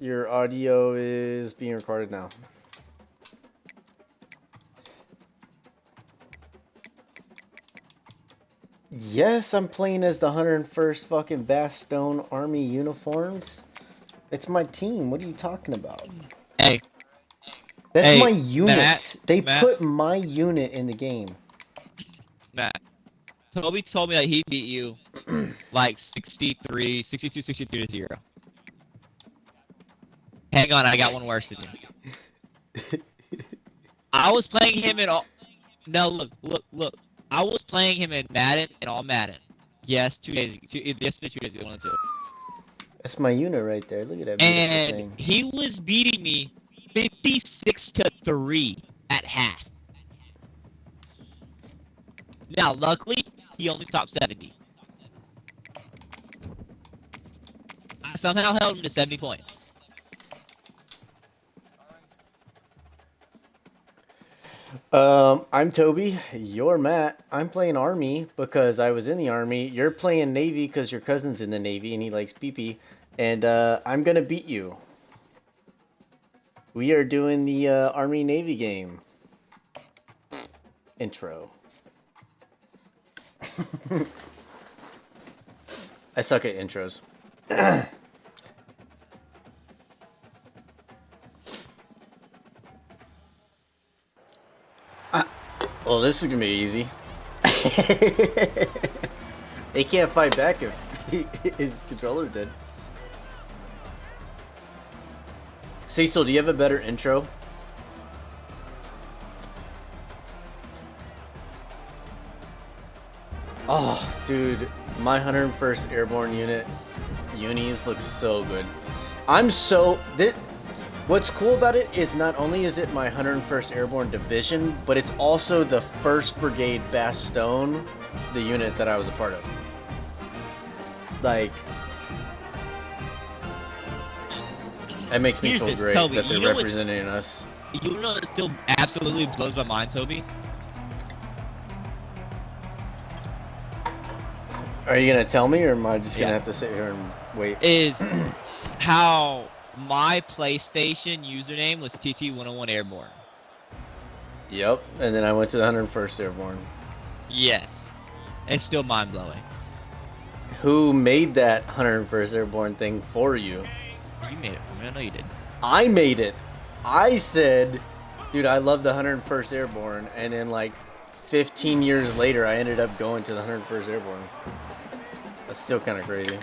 Your audio is being recorded now. Yes, I'm playing as the 101st fucking Bastogne Army uniforms. It's my team. What are you talking about? Hey. That's Hey, my unit. They Matt. put my unit in the game. Matt. Toby told me that he beat you like 62, 63 to 0. Hang on, I got one worse than you. I was playing him in all. No, look. I was playing him in Madden and all Madden. Yes, 2 days ago. Yesterday, 2 days ago, 1 and 2. That's my unit right there. Look at that beautiful thing. And he was beating me 56 to 3 at half. Now, luckily, he only topped 70. I somehow held him to 70 points. I'm Toby. You're Matt. I'm playing Army because I was in the Army. You're playing Navy because your cousin's in the Navy and he likes PP. And I'm gonna beat you. We are doing the Army-Navy game. Intro. I suck at intros. Well, this is gonna be easy. They can't fight back if his controller did. Cecil, do you have a better intro? Oh, dude, my 101st Airborne unit unis looks so good. What's cool about it is not only is it my 101st Airborne Division, but it's also the 1st Brigade Bastogne, the unit that I was a part of. Like, that makes me feel great Toby, that they're representing us. You know, it still absolutely blows my mind, Toby. Are you gonna tell me, or am I just gonna have to sit here and wait? Is how my PlayStation username was TT101 Airborne. Yep, and then I went to the 101st Airborne. Yes, it's still mind blowing. Who made that 101st Airborne thing for you? You made it for me. I know you did. I made it. I said, dude, I love the 101st Airborne, and then like 15 years later, I ended up going to the 101st Airborne. That's still kind of crazy.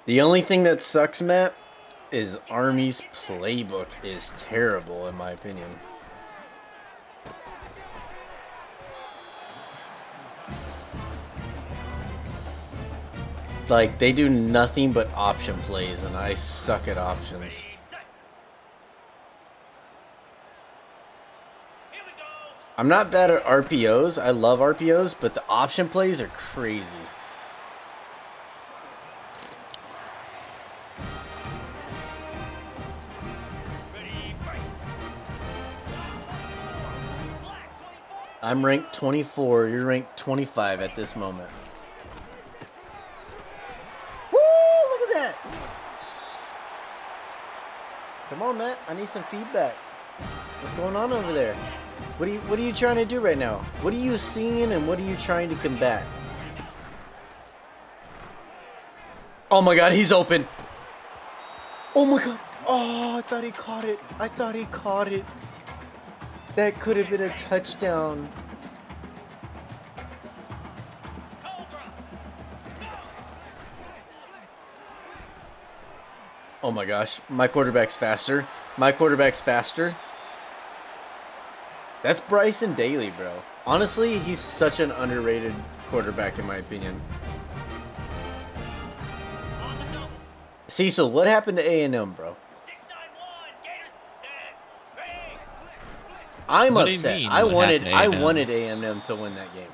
The only thing that sucks, Matt, is Army's playbook is terrible, in my opinion. Like, they do nothing but option plays, and I suck at options. I'm not bad at RPOs. I love RPOs, but the option plays are crazy. I'm ranked 24. You're ranked 25 at this moment. Woo! Look at that! Come on, Matt. I need some feedback. What's going on over there? What are you trying to do right now? What are you seeing and what are you trying to combat? Oh my god, he's open. Oh my god. Oh, I thought he caught it. I thought he caught it. That could have been a touchdown. Oh my gosh. My quarterback's faster. My quarterback's faster. That's Bryson Daly, bro. Honestly, he's such an underrated quarterback in my opinion. Cecil, what happened to A&M, bro? I'm upset. I wanted A&M to win that game.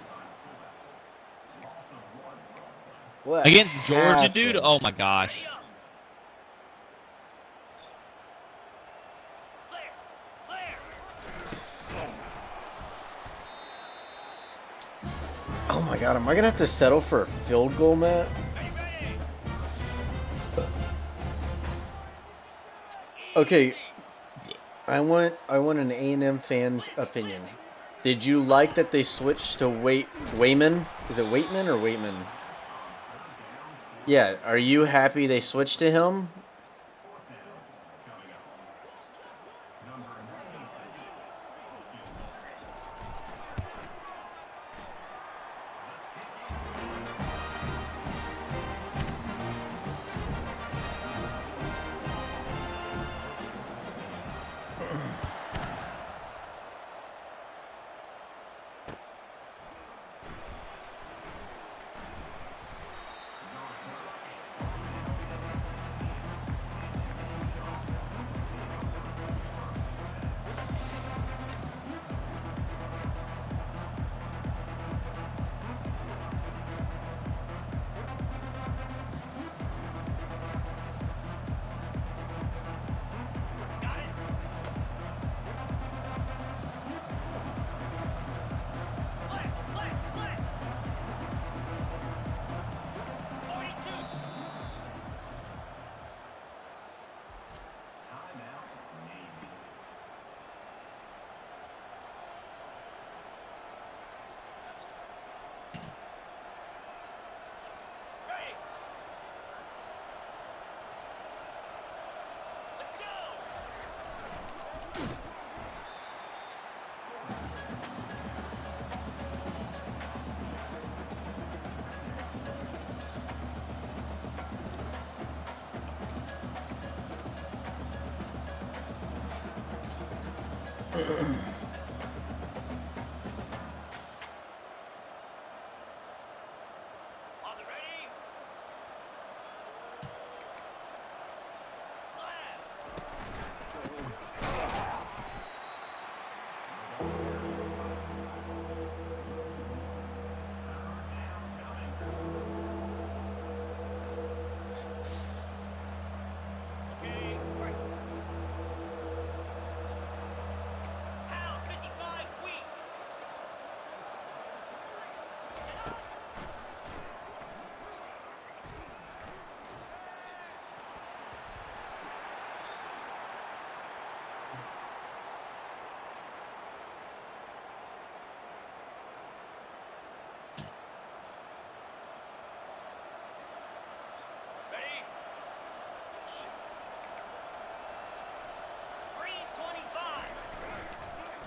What against Georgia, happened? dude? Oh my gosh. Oh my god, am I gonna have to settle for a field goal, Matt? Okay, I want an A&M fan's opinion. Did you like that they switched to Wayman? Is it Waitman or Waitman? Yeah, are you happy they switched to him?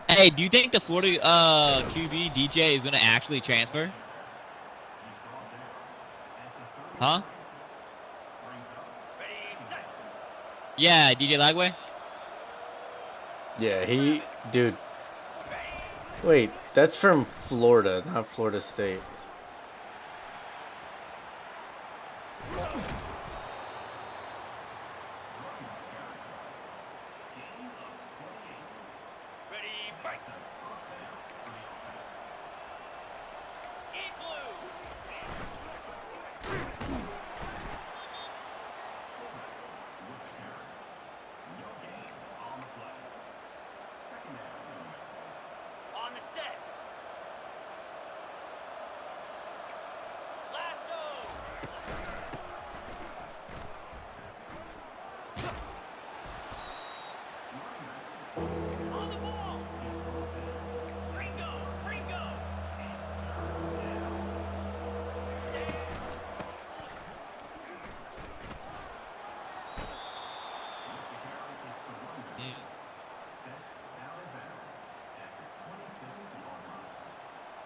Hey, do you think the Florida QB DJ is gonna actually transfer? Huh? Yeah, DJ Lagway? Yeah, dude. Wait, that's from Florida, not Florida State.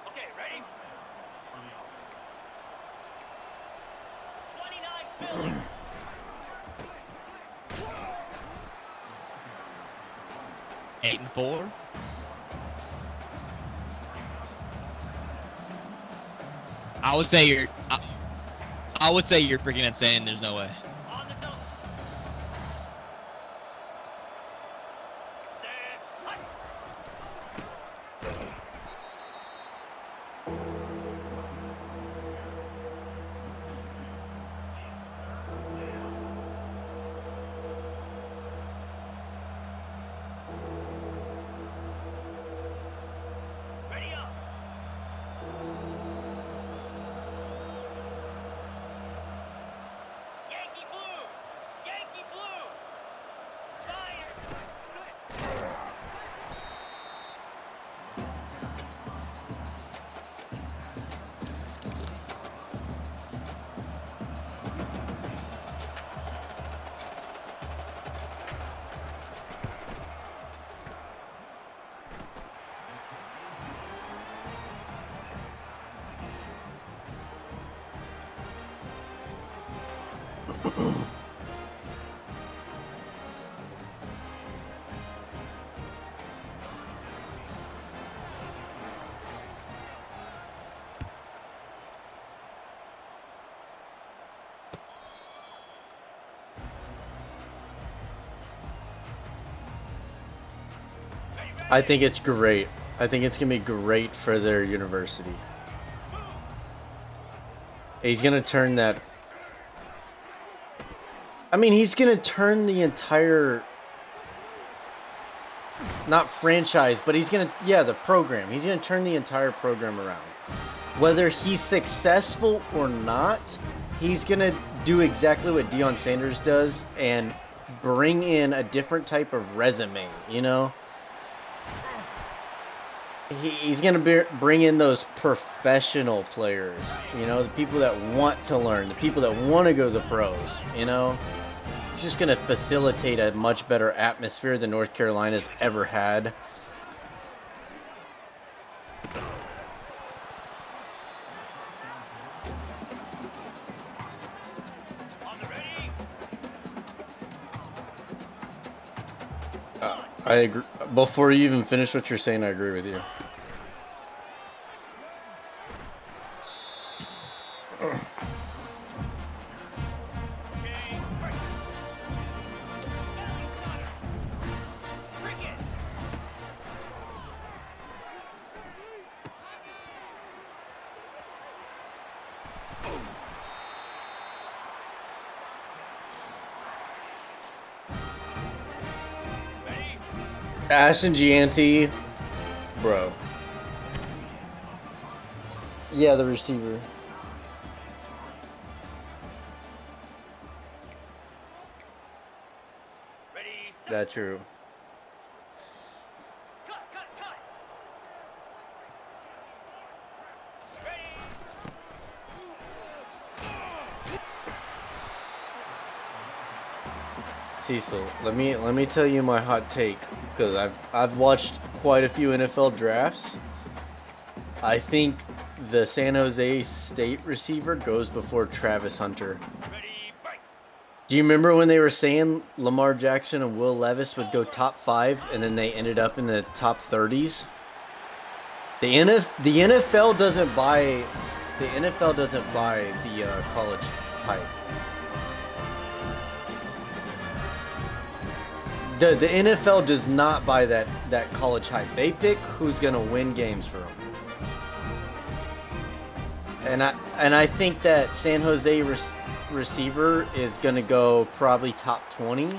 Okay, ready? 8-4. I would say you're. I would say you're freaking insane. There's no way. On the double. Set. Hut. Ready up. I think it's great. I think it's gonna be great for their university. He's gonna turn that. I mean, he's gonna turn the entire, not franchise, but he's gonna, yeah, the program. He's gonna turn the entire program around. Whether he's successful or not, he's gonna do exactly what Deion Sanders does and bring in a different type of resume, you know? He's going to bring in those professional players, you know, the people that want to learn, the people that want to go to the pros, you know? He's just going to facilitate a much better atmosphere than North Carolina's ever had. I agree. Before you even finish what you're saying, I agree with you. Ashton Gianti, bro. Yeah, the receiver. Ready, set. That's true. Cut, cut, cut. Ready. Cecil, let me tell you my hot take, because I've watched quite a few NFL drafts. I think the San Jose State receiver goes before Travis Hunter. Ready, break. Do you remember when they were saying Lamar Jackson and Will Levis would go top 5 and then they ended up in the top 30s? The NFL doesn't buy the college hype. The NFL does not buy that college hype. They pick who's gonna win games for them. And I think that San Jose receiver is gonna go probably top 20.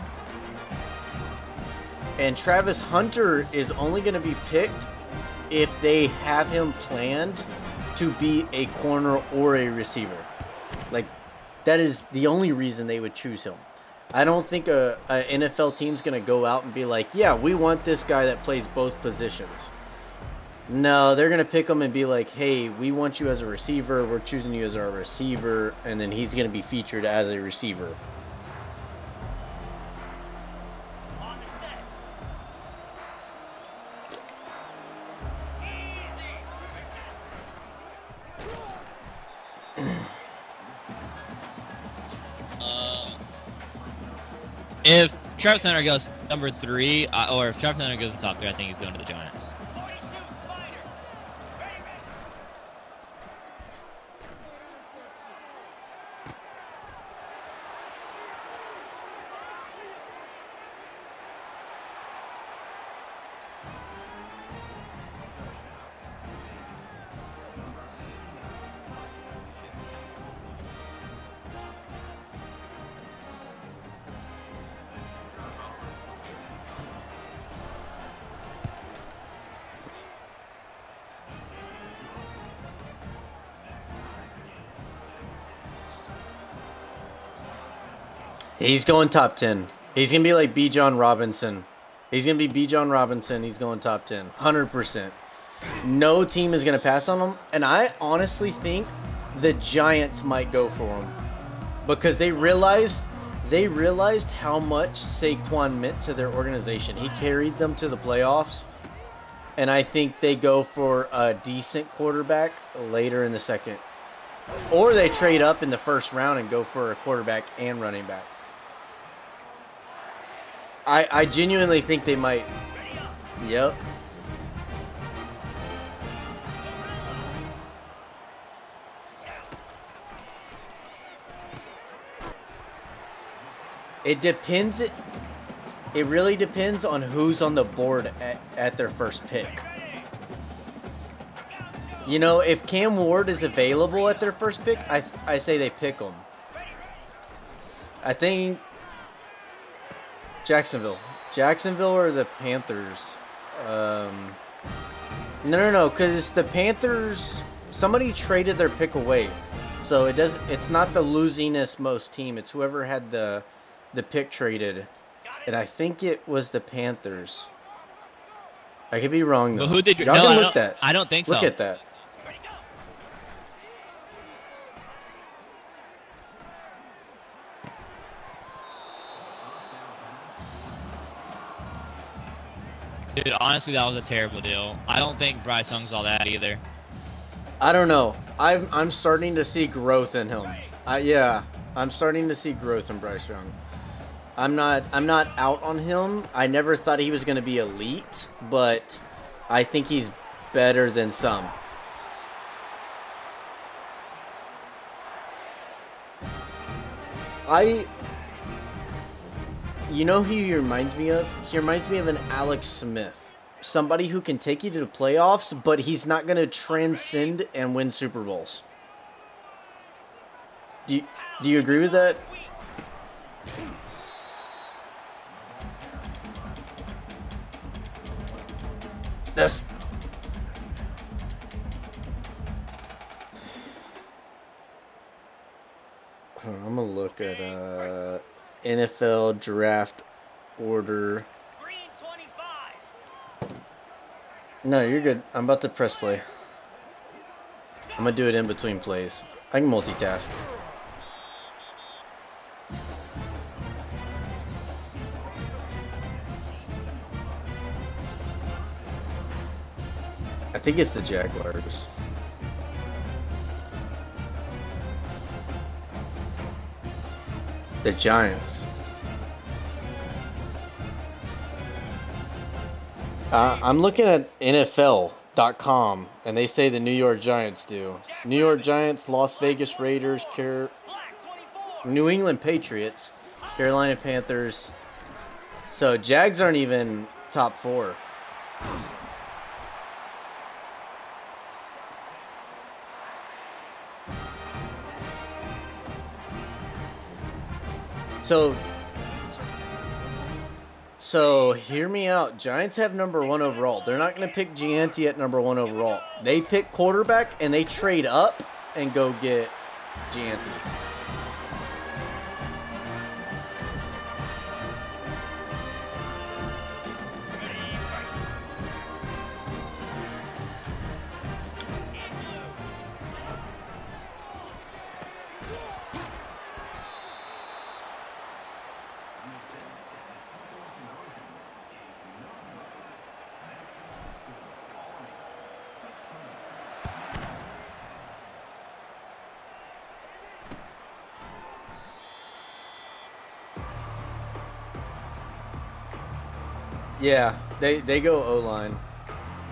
And Travis Hunter is only gonna be picked if they have him planned to be a corner or a receiver. Like, that is the only reason they would choose him. I don't think a NFL team's going to go out and be like, yeah, we want this guy that plays both positions. No, they're going to pick him and be like, hey, we want you as a receiver. We're choosing you as our receiver. And then he's going to be featured as a receiver. On the set. Easy. If Travis Hunter goes number 3, or if Travis Hunter goes in top 3, I think he's going to the Giants. 42 Spider. Ready, ready. He's going top 10. He's going to be like Bijan Robinson. He's going to be Bijan Robinson. He's going top 10. 100%. No team is going to pass on him. And I honestly think the Giants might go for him. Because they realized how much Saquon meant to their organization. He carried them to the playoffs. And I think they go for a decent quarterback later in the second. Or they trade up in the first round and go for a quarterback and running back. I genuinely think they might. Ready up. Yep. It depends. It really depends on who's on the board at their first pick. You know, if Cam Ward is available at their first pick, I say they pick him. I think Jacksonville or the Panthers. No, because the Panthers, somebody traded their pick away, so it's not the losingest most team. It's whoever had the pick traded, and I think it was the Panthers. I could be wrong though. But who did Y'all can look that? I don't think so. Look at that. Dude, honestly, that was a terrible deal. I don't think Bryce Young's all that either. I don't know. I'm starting to see growth in him. Yeah, I'm starting to see growth in Bryce Young. I'm not out on him. I never thought he was going to be elite, but I think he's better than some. You know who he reminds me of? He reminds me of an Alex Smith. Somebody who can take you to the playoffs, but he's not going to transcend and win Super Bowls. Do you agree with that? I'm going to look at NFL draft order. Green 25. No, you're good. I'm about to press play. I'm going to do it in between plays. I can multitask. I think it's the Jaguars. The Giants. I'm looking at NFL.com, and they say the New York Giants do. New York Giants, Las Vegas Raiders, Black 24. New England Patriots, Carolina Panthers. So Jags aren't even top 4. So hear me out. Giants have number 1 overall. They're not going to pick Gianti at number 1 overall. They pick quarterback and they trade up and go get Gianti. Yeah, they go O-line.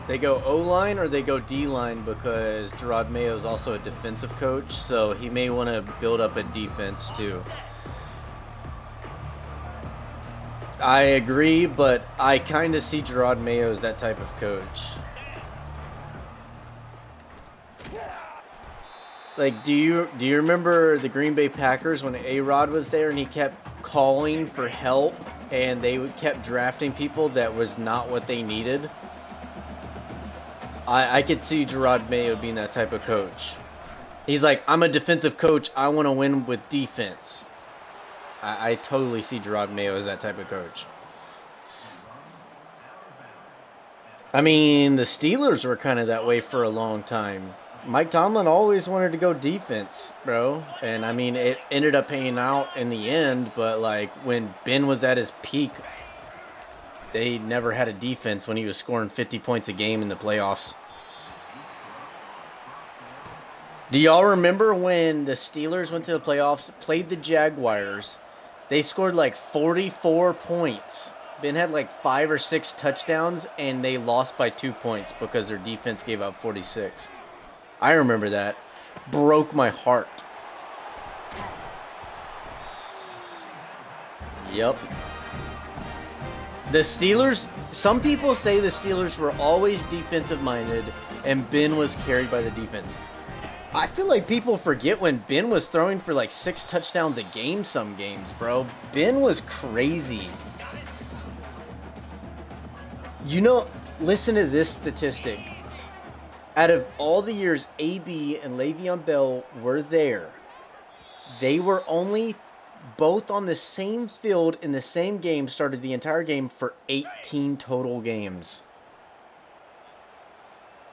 They go O-line or they go D-line because Gerard Mayo is also a defensive coach, so he may want to build up a defense too. I agree, but I kind of see Gerard Mayo as that type of coach. Like, do you remember the Green Bay Packers when A-Rod was there and he kept calling for help and they kept drafting people that was not what they needed? I could see Gerard Mayo being that type of coach. He's like, I'm a defensive coach. I want to win with defense. I totally see Gerard Mayo as that type of coach. I mean, the Steelers were kind of that way for a long time. Mike Tomlin always wanted to go defense, bro. And, I mean, it ended up paying out in the end. But, like, when Ben was at his peak, they never had a defense when he was scoring 50 points a game in the playoffs. Do y'all remember when the Steelers went to the playoffs, played the Jaguars? They scored like 44 points. Ben had like 5 or 6 touchdowns, and they lost by 2 points because their defense gave up 46. I remember that. Broke my heart. Yep. The Steelers, some people say the Steelers were always defensive minded and Ben was carried by the defense. I feel like people forget when Ben was throwing for like 6 touchdowns a game some games, bro. Ben was crazy. You know, listen to this statistic. Out of all the years AB and Le'Veon Bell were there, they were only both on the same field in the same game, started the entire game for 18 total games.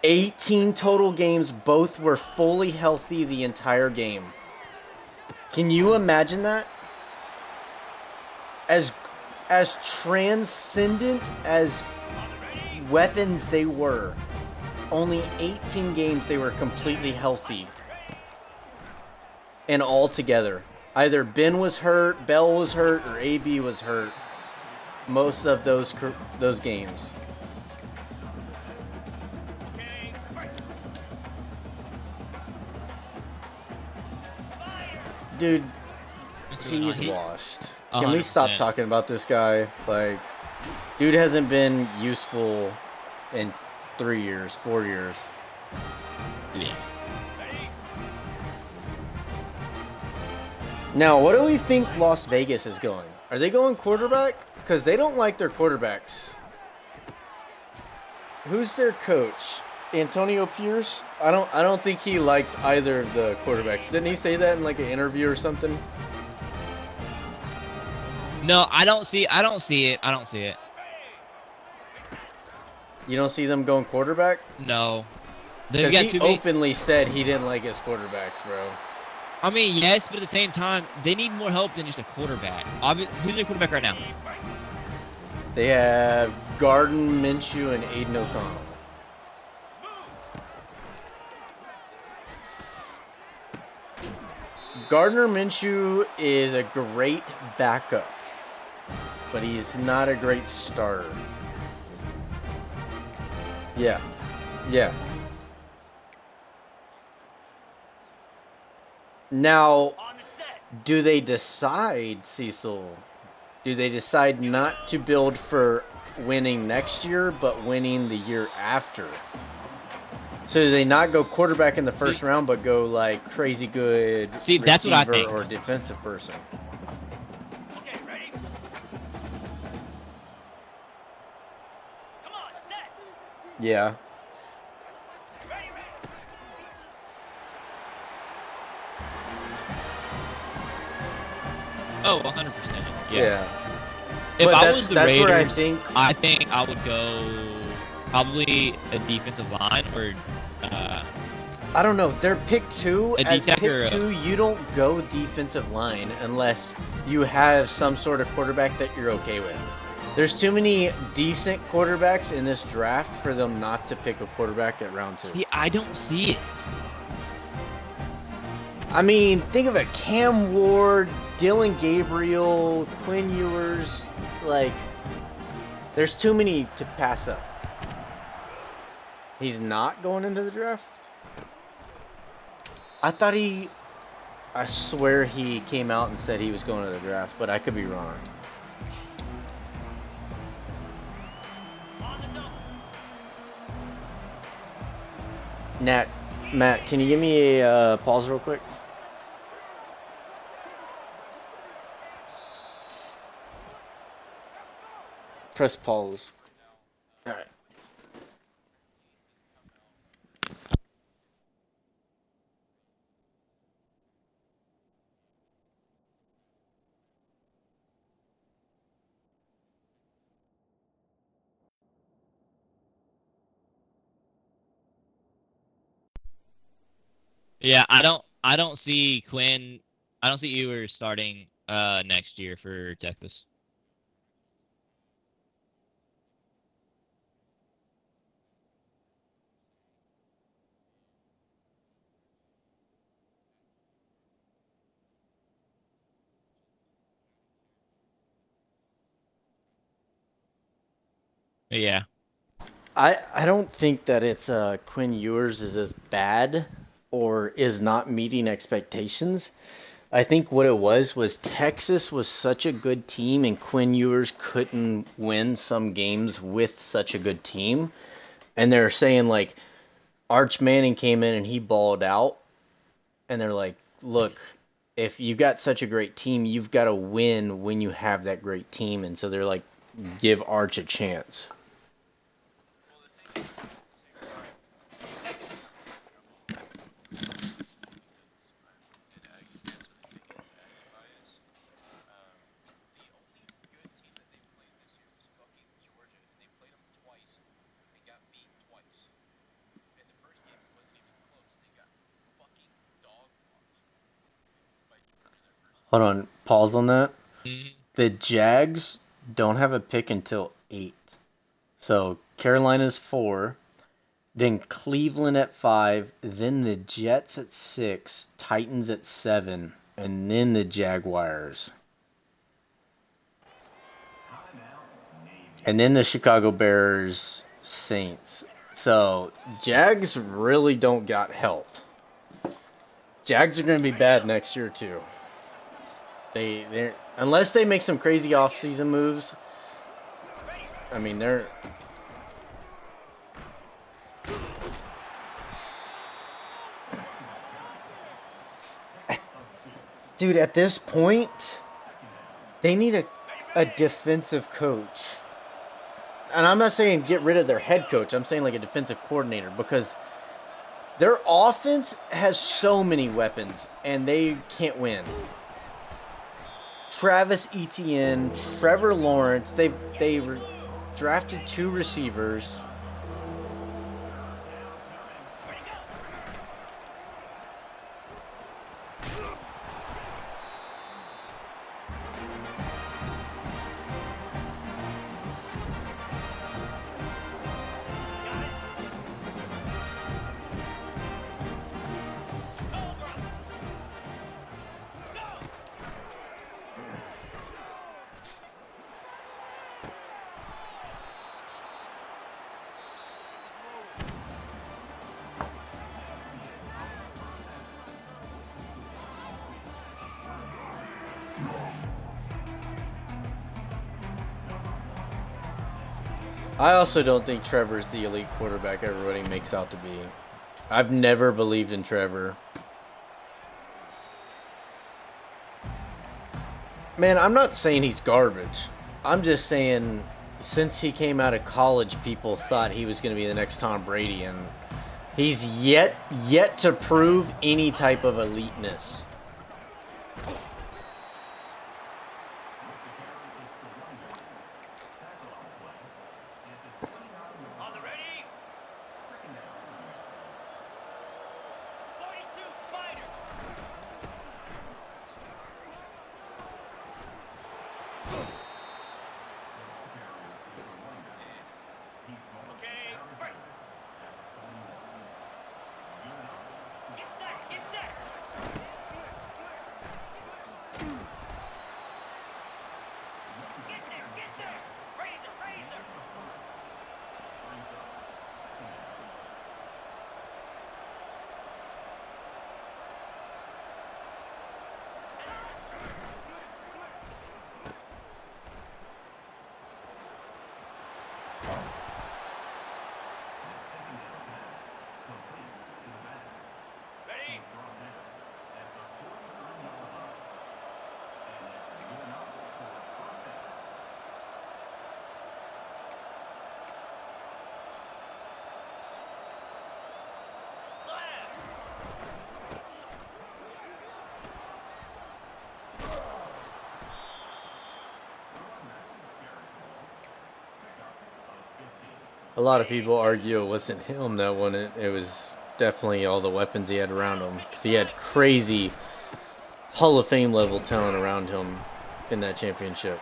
18 total games, both were fully healthy the entire game. Can you imagine that? As transcendent as weapons they were, only 18 games they were completely healthy. And all together. Either Ben was hurt, Bell was hurt, or AB was hurt most of those games. Dude, he's washed. Can we stop talking about this guy? Like, dude hasn't been useful in 3 years, 4 years. Yeah. Now, what do we think Las Vegas is going? Are they going quarterback? Because they don't like their quarterbacks. Who's their coach? Antonio Pierce? I don't think he likes either of the quarterbacks. Didn't he say that in like an interview or something? No, I don't see it. I don't see it. You don't see them going quarterback? No. They've Because got he too many. openly said he didn't like his quarterbacks, bro. I mean, yes, but at the same time, they need more help than just a quarterback. Who's their quarterback right now? They have Gardner Minshew and Aiden O'Connell. Gardner Minshew is a great backup, but he's not a great starter. Yeah. Now, do they decide, Cecil? Do they decide not to build for winning next year, but winning the year after? So do they not go quarterback in the first round, but go like crazy good that's what I receiver think. or defensive person? Okay, ready? Come on, set. Yeah. Ready. Oh, 100%. Yeah. If But I was the that's Raiders, where I think I would go probably a defensive line or I don't know. They're pick 2. A As D-tack or pick a- 2, you don't go defensive line unless you have some sort of quarterback that you're okay with. There's too many decent quarterbacks in this draft for them not to pick a quarterback at round 2. See, I don't see it. I mean, think of it. Cam Ward, Dylan Gabriel, Quinn Ewers. Like, there's too many to pass up. He's not going into the draft? I swear he came out and said he was going to the draft, but I could be wrong. On the double. Matt, can you give me a pause real quick? Press pause. All right. Yeah, I don't see Quinn. I don't see Ewers starting next year for Texas. Yeah. I don't think that it's Quinn Ewers is as bad or is not meeting expectations. I think what it was Texas was such a good team, and Quinn Ewers couldn't win some games with such a good team. And they're saying like Arch Manning came in and he balled out, and they're like, look, if you got such a great team, you've got to win when you have that great team. And so they're like, give Arch a chance. Hold on, pause on that. Mhm. The Jags don't have a pick until 8. So Carolina's 4, then Cleveland at 5, then the Jets at 6, Titans at 7, and then the Jaguars. And then the Chicago Bears, Saints. So Jags really don't got help. Jags are going to be bad next year too. They unless they make some crazy offseason moves. I mean, they're dude, at this point, they need a defensive coach. And I'm not saying get rid of their head coach. I'm saying like a defensive coordinator, because their offense has so many weapons and they can't win. Travis Etienne, Trevor Lawrence, they drafted 2 receivers. I also don't think Trevor's the elite quarterback everybody makes out to be. I've never believed in Trevor. Man, I'm not saying he's garbage. I'm just saying since he came out of college, people thought he was going to be the next Tom Brady, and he's yet to prove any type of eliteness. On the ready. 42 Spider. Okay, break. Get set, get set. Get there. Razor, razor. Ready? Slam. A lot of people argue it wasn't him that won it. It was definitely all the weapons he had around him, because he had crazy Hall of Fame level talent around him in that championship.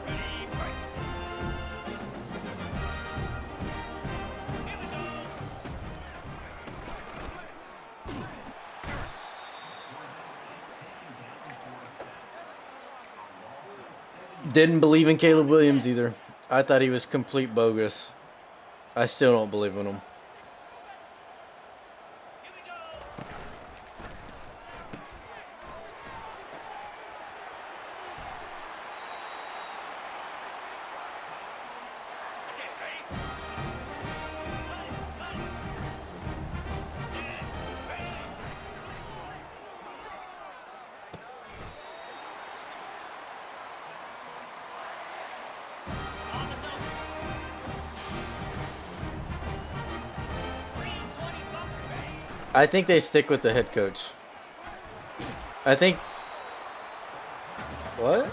Ready, break. Here we go. Didn't believe in Caleb Williams either. I thought he was complete bogus. I still don't believe in him. Here we go. Okay, ready? Cut it. And ready. On the double. 320 bumper, ready? I think they stick with the head coach. I think. What?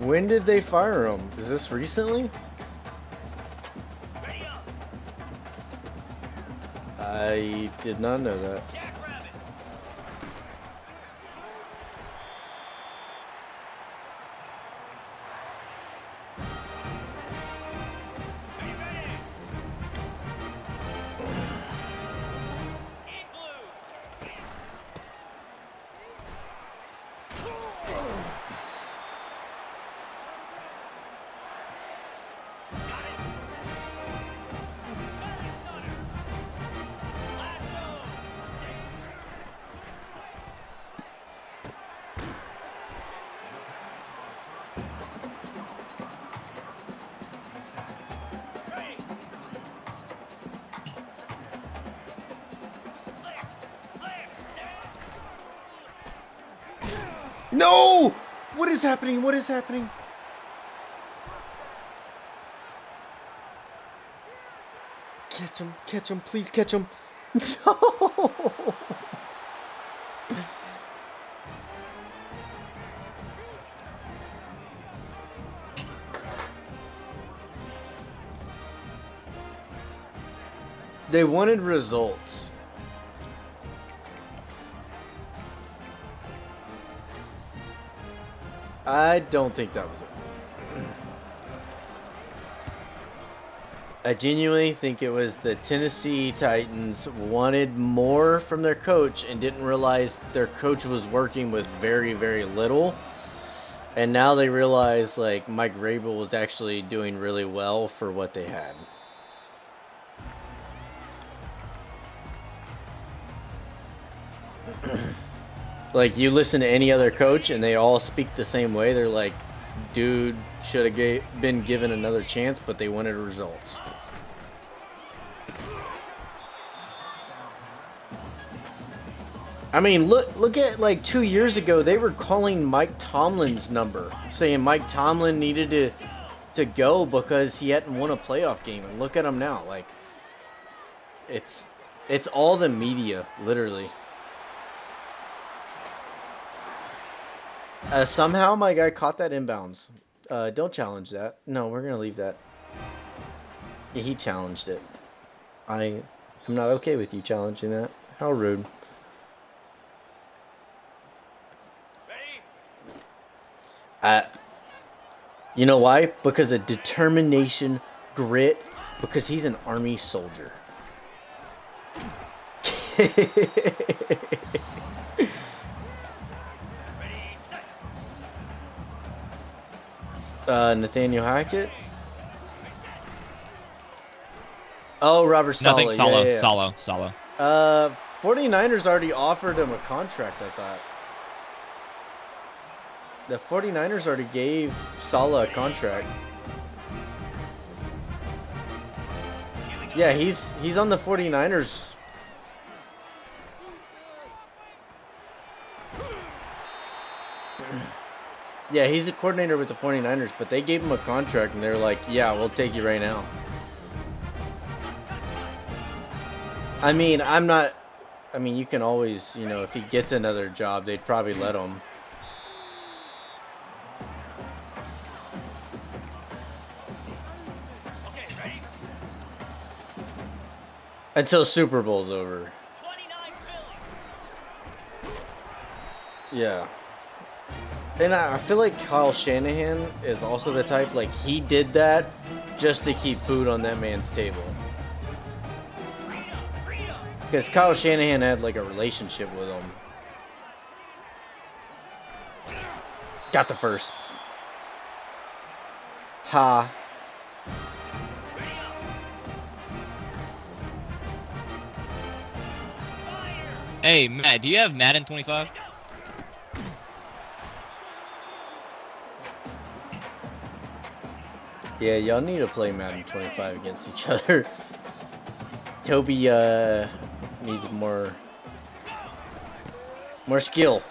When did they fire him? Is this recently? Ready up. I did not know that. Jackrabbit. Are you ready? Igloo. Got it. Belly stunner. Lasso. Ready. Clear. No! What is happening? What is happening? Catch him, please catch him. No! They wanted results. I don't think that was it. I genuinely think it was the Tennessee Titans wanted more from their coach and didn't realize their coach was working with very, very little. And now they realize like Mike Vrabel was actually doing really well for what they had. Like you listen to any other coach and they all speak the same way. They're like, dude should have been given another chance, but they wanted results. I mean, look at like 2 years ago, they were calling Mike Tomlin's number, saying Mike Tomlin needed to go because he hadn't won a playoff game. And look at him now, like it's all the media, literally. Somehow my guy caught that inbounds. Don't challenge that. No, we're gonna leave that. Yeah, he challenged it. I'm not okay with you challenging that. How rude. Ready? You know why? Because of determination, grit, because he's an army soldier. Ready, set. Nathaniel Hackett? Oh, Robert Saleh. Nothing solo, Yeah, yeah. solo. 49ers already offered him a contract, I thought. The 49ers already gave Saleh a contract. Yeah, he's on the 49ers. Yeah, he's a coordinator with the 49ers, but they gave him a contract and they're like, yeah, we'll take you right now. I mean, you can always, you know, if he gets another job, they'd probably let him. Okay, ready? Until Super Bowl's over. 29 Philly. Yeah. And I feel like Kyle Shanahan is also the type, like, he did that just to keep food on that man's table. Freedom. Because Kyle Shanahan had, like, a relationship with him. Got the first. Ha. Hey, Matt, do you have Madden 25? Yeah, y'all need to play Madden 25 against each other. Toby needs more skill.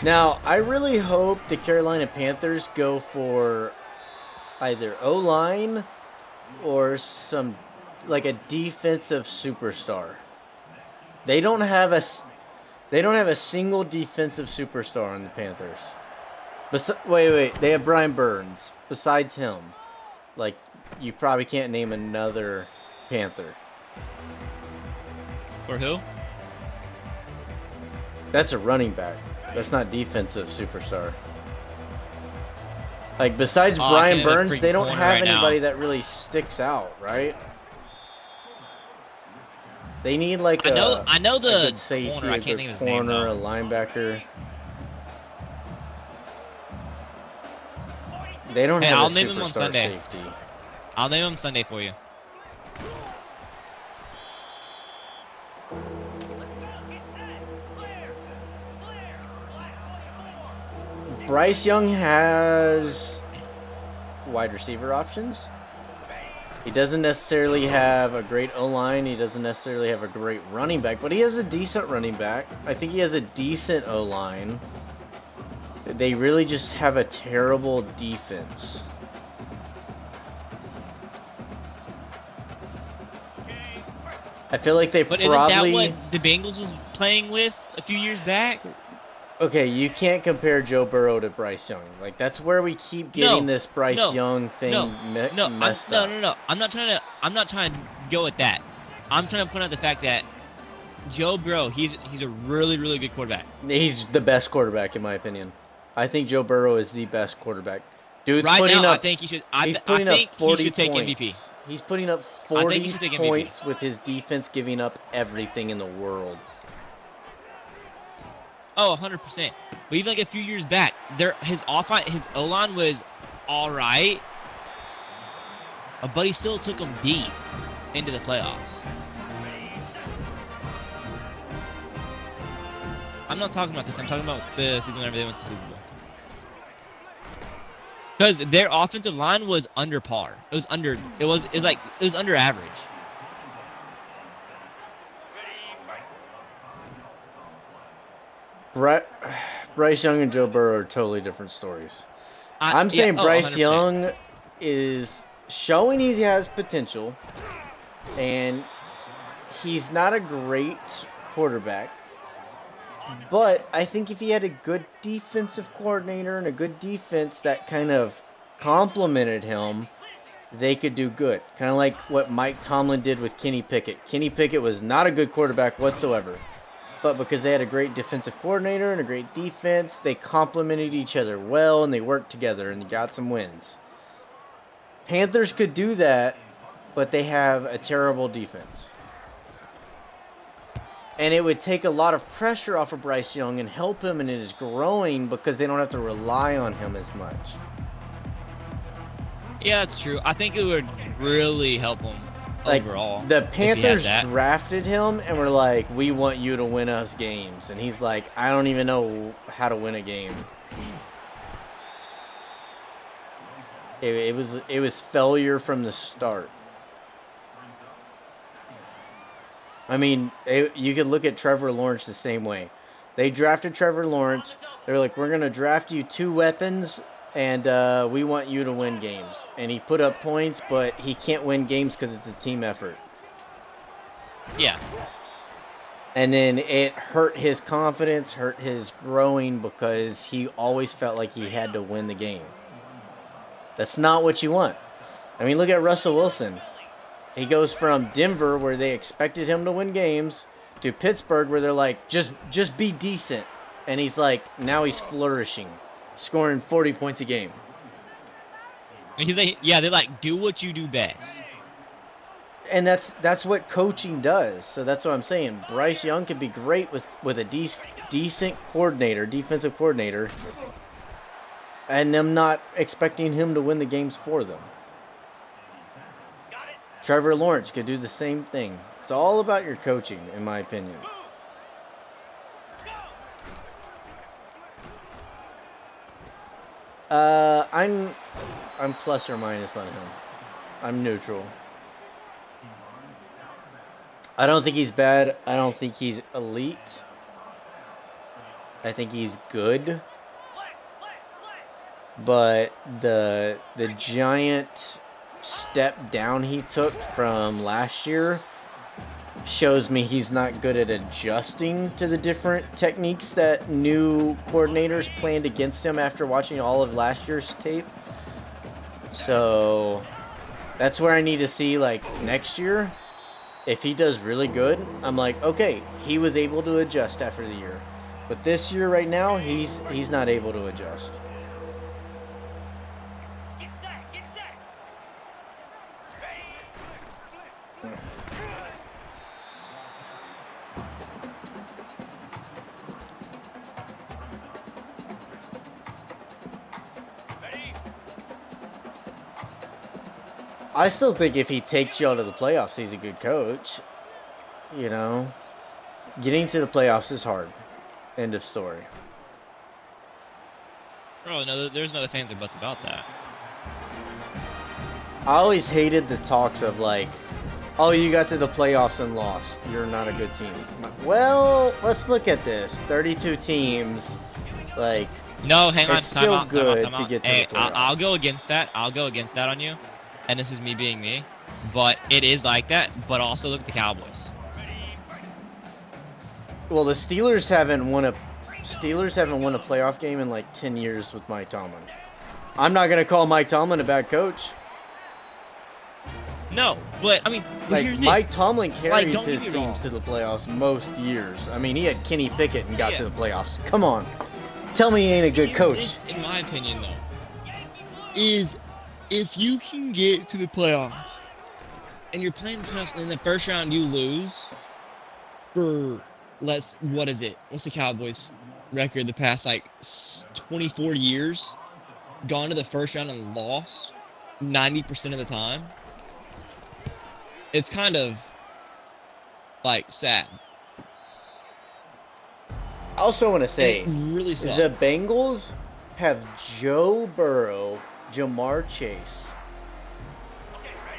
Now, I really hope the Carolina Panthers go for either O-line or some, like, a defensive superstar. They don't have a single defensive superstar on the Panthers. Wait, they have Brian Burns. Besides him, like, you probably can't name another Panther. For who? That's a running back. That's not defensive superstar. Like, besides Brian Burns, they don't have anybody that really sticks out, right? They need like I know the good safety, corner. I can't think of his name, corner, a though. linebacker. They don't Hey, have I'll a name him on superstar Sunday. safety. I'll name him Sunday for you. Bryce Young has wide receiver options. He doesn't necessarily have a great O-line. He doesn't necessarily have a great running back, but he has a decent running back. I think he has a decent O-line. They really just have a terrible defense. I feel like they But probably... isn't that what the Bengals was playing with a few years back? Okay, you can't compare Joe Burrow to Bryce Young. Like, that's where we keep getting this Bryce Young thing messed up. No. I'm not trying to go at that. I'm trying to point out the fact that Joe Burrow, he's a really, really good quarterback. He's the best quarterback in my opinion. I think Joe Burrow is the best quarterback. Dude's Right putting now, up, I think he should. he's putting up 40 he should take points. MVP. He's putting up I 40 think he should take MVP. points with his defense giving up everything in the world. Oh, 100%. But even like a few years back, his O-line was all right, but he still took them deep into the playoffs. I'm not talking about this. I'm talking about the season whenever they went to the Super Bowl. Because their offensive line was under par. It was under average. Bryce Young and Joe Burrow are totally different stories. I'm saying Bryce 100%. Young is showing he has potential, and he's not a great quarterback. But I think if he had a good defensive coordinator and a good defense that kind of complemented him, they could do good. Kind of like what Mike Tomlin did with Kenny Pickett. Kenny Pickett was not a good quarterback whatsoever. But because they had a great defensive coordinator and a great defense, they complemented each other well and they worked together and got some wins. Panthers could do that, but they have a terrible defense. And it would take a lot of pressure off of Bryce Young and help him in his growing because they don't have to rely on him as much. Yeah, that's true. I think it would really help him overall. The Panthers drafted him and were like, we want you to win us games. And he's like, I don't even know how to win a game. It was failure from the start. I mean, you could look at Trevor Lawrence the same way. They drafted Trevor Lawrence. They're like, we're going to draft you 2 weapons, and we want you to win games. And he put up points, but he can't win games because it's a team effort. Yeah. And then it hurt his confidence, hurt his growing, because he always felt like he had to win the game. That's not what you want. I mean, look at Russell Wilson. He goes from Denver, where they expected him to win games, to Pittsburgh, where they're like, just be decent. And he's like, now he's flourishing, scoring 40 points a game. He's like, yeah, they're like, do what you do best. And that's what coaching does. So that's what I'm saying. Bryce Young could be great with a decent coordinator, defensive coordinator, and them not expecting him to win the games for them. Trevor Lawrence could do the same thing. It's all about your coaching, in my opinion. I'm plus or minus on him. I'm neutral. I don't think he's bad. I don't think he's elite. I think he's good. But the giant step down he took from last year shows me he's not good at adjusting to the different techniques that new coordinators planned against him after watching all of last year's tape. So that's where I need to see, like, next year. If he does really good, I'm like, okay, he was able to adjust after the year. But this year right now, he's not able to adjust. Get set, get set. Ready. Ready. I still think if he takes y'all to the playoffs, he's a good coach. You know, getting to the playoffs is hard. End of story. Bro, no, there's no ifs or buts about that. I always hated the talks of like, oh, you got to the playoffs and lost. You're not a good team. Well, let's look at this. 32 teams. Like, No, hang on, it's time still out, good time out. to get to Hey, the playoffs. I'll go against that. I'll go against that on you. And this is me being me. But it is like that. But also look at the Cowboys. Well, the Steelers haven't won a playoff game in like 10 years with Mike Tomlin. I'm not gonna call Mike Tomlin a bad coach. No, but I mean, Like, here's Mike this. Tomlin carries don't his get me wrong. teams to the playoffs most years. I mean, he had Kenny Pickett and got Yeah. to the playoffs. Come on, tell me he ain't a good Here's coach. this, in my opinion, though, is if you can get to the playoffs and you're playing the playoffs and in the first round you lose for what is it? What's the Cowboys record the past like 24 years? Gone to the first round and lost 90% of the time. It's kind of like sad. I also want to say, It really sucks. the Bengals have Joe Burrow, Jamar Chase,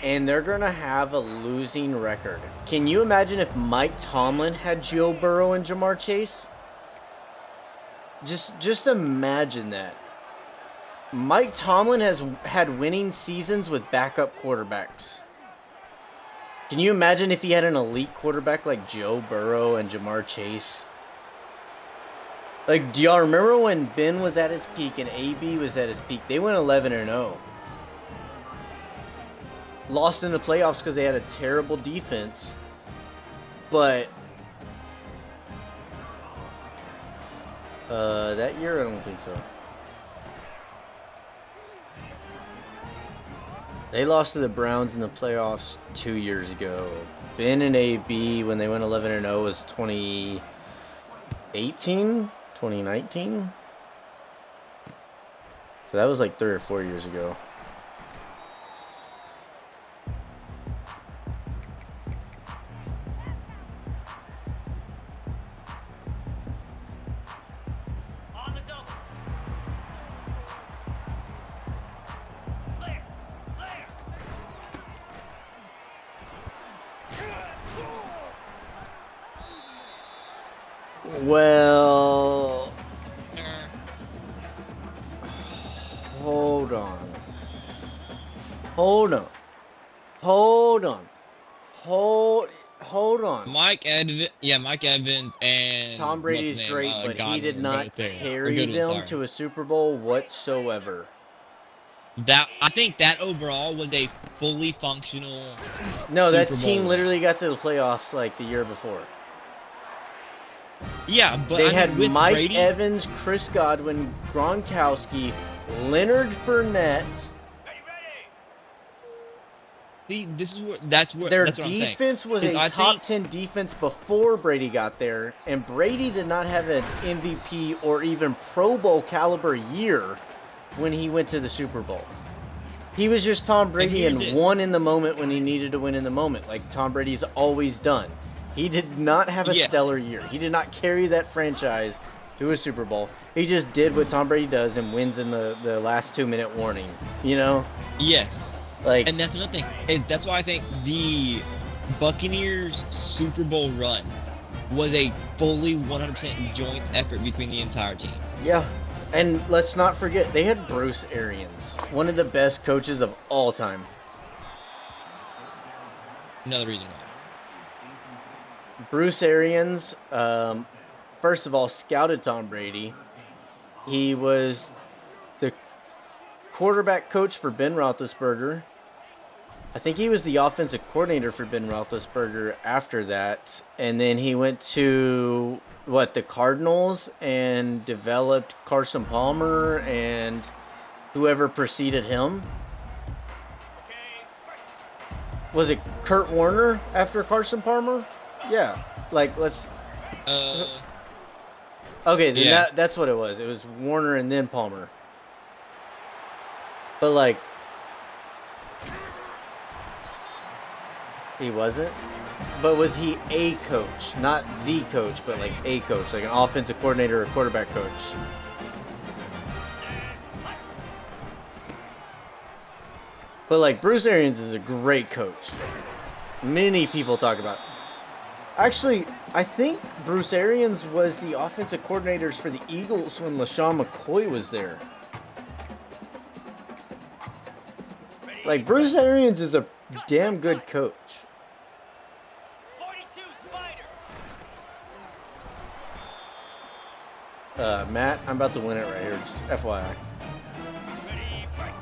and they're going to have a losing record. Can you imagine if Mike Tomlin had Joe Burrow and Jamar Chase? Just imagine that. Mike Tomlin has had winning seasons with backup quarterbacks. Can you imagine if he had an elite quarterback like Joe Burrow and Jamar Chase? Like, do y'all remember when Ben was at his peak and AB was at his peak? They went 11-0. Lost in the playoffs because they had a terrible defense. But that year, I don't think so. They lost to the Browns in the playoffs 2 years ago. Ben and AB, when they went 11-0, was 2018, 2019. So that was like 3 or 4 years ago. On the double. Clear. Clear. Well, hold on. Hold on. Hold on. Hold on. Mike Evans and Tom Brady's great, but he did not carry them to a Super Bowl whatsoever. I think that overall was a fully functional. No, that Super team Bowl. literally got to the playoffs like the year before. Yeah, but They I had mean, with Mike Brady, Evans, Chris Godwin, Gronkowski, Leonard Fournette, Ready, ready. See, this is where Their that's what I'm saying. defense was 'Cause a I top think- 10 defense before Brady got there, and Brady did not have an MVP or even Pro Bowl caliber year when he went to the Super Bowl. He was just Tom Brady here's and this. won in the moment when he needed to win in the moment, like Tom Brady's always done. He did not have a Yes. stellar year. He did not carry that franchise to a Super Bowl. He just did what Tom Brady does and wins in the last 2-minute warning, you know? Yes. Like, And that's another thing. That's why I think the Buccaneers Super Bowl run was a fully 100% joint effort between the entire team. yeah. And let's not forget, they had Bruce Arians, one of the best coaches of all time. Another reason why. Bruce Arians, first of all, scouted Tom Brady. He was the quarterback coach for Ben Roethlisberger. I think he was the offensive coordinator for Ben Roethlisberger after that. And then he went to, the Cardinals and developed Carson Palmer and whoever preceded him. Was it Kurt Warner after Carson Palmer? Yeah. Let's... Okay, then Yeah. that's what it was. It was Warner and then Palmer. But, he wasn't? But was he a coach? Not the coach, but, a coach. Like an offensive coordinator or quarterback coach. But, Bruce Arians is a great coach. Many people talk about. Actually, I think Bruce Arians was the offensive coordinators for the Eagles when LaShawn McCoy was there. Bruce Arians is a damn good coach. 42 Spider. Matt, I'm about to win it right here, just FYI. Ready, break.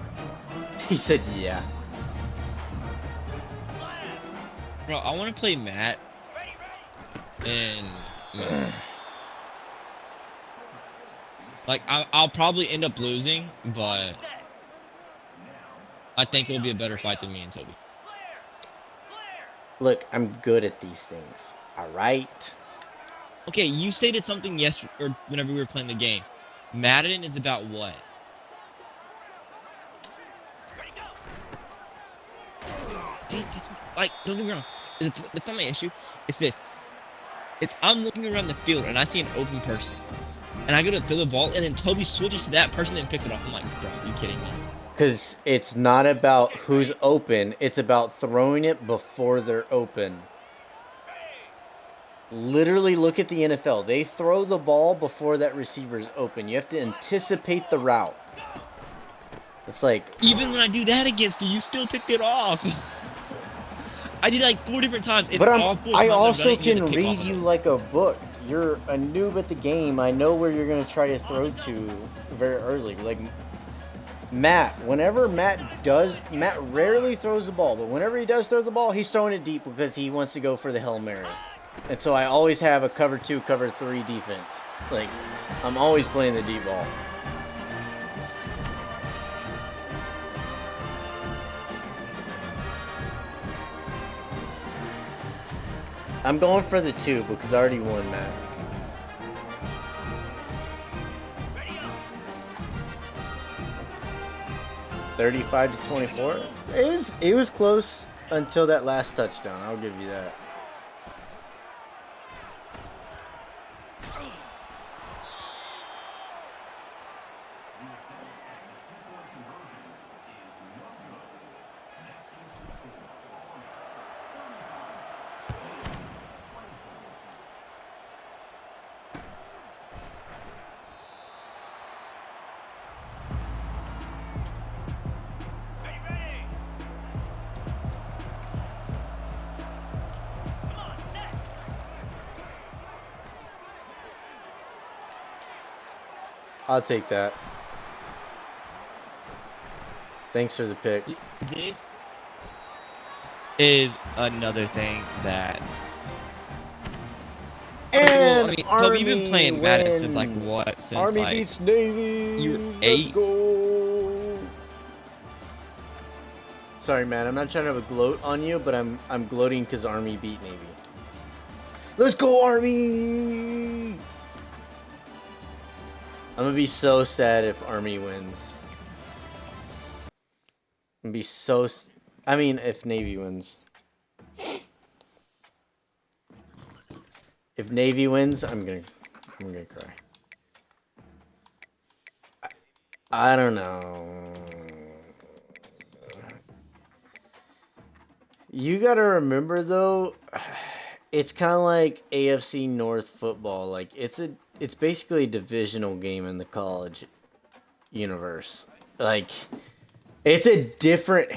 He said, yeah. Left. Bro, I want to play Matt Ready, ready. and I'll probably end up losing, but Set. I think it'll be a better fight than me and Toby. Clear. Clear. Look, I'm good at these things. All right? Okay, you stated something yesterday or whenever we were playing the game. Madden is about what? Ready, go. See, don't get me wrong. It's not my issue. It's this. I'm looking around the field and I see an open person. And I go to throw the ball and then Toby switches to that person and picks it off. I'm like, bro, are you kidding me? Because it's not about who's open. It's about throwing it before they're open. Literally look at the NFL. They throw the ball before that receiver's open. You have to anticipate the route. It's like... Even when I do that against you, you still picked it off. I did 4 different times. It's But all 4 I times I've also done it, you can had to pick read off you of it. like a book. You're a noob at the game. I know where you're going to try to throw to very early. Matt rarely throws the ball, but whenever he does throw the ball, he's throwing it deep because he wants to go for the Hail Mary. And so I always have a cover 2, cover 3 defense. I'm always playing the deep ball. I'm going for the 2 because I already won, Matt. Ready, up. 35-24. It was close until that last touchdown. I'll give you that. Ready, ready. Come on, set. I'll take that. Thanks for the pick. This is another thing that. And Toby, Army you've been playing Madden since wins. what? Since Army beats Navy. you were Let's 8? go. Sorry, man. I'm not trying to gloat on you, but I'm gloating because Army beat Navy. Let's go, Army! I'm gonna be so sad if Army wins. I'm gonna be so. I mean, if Navy wins. If Navy wins, I'm gonna cry. I don't know. You gotta remember though, it's kind of like AFC North football. Like it's basically a divisional game in the college universe. Like it's a different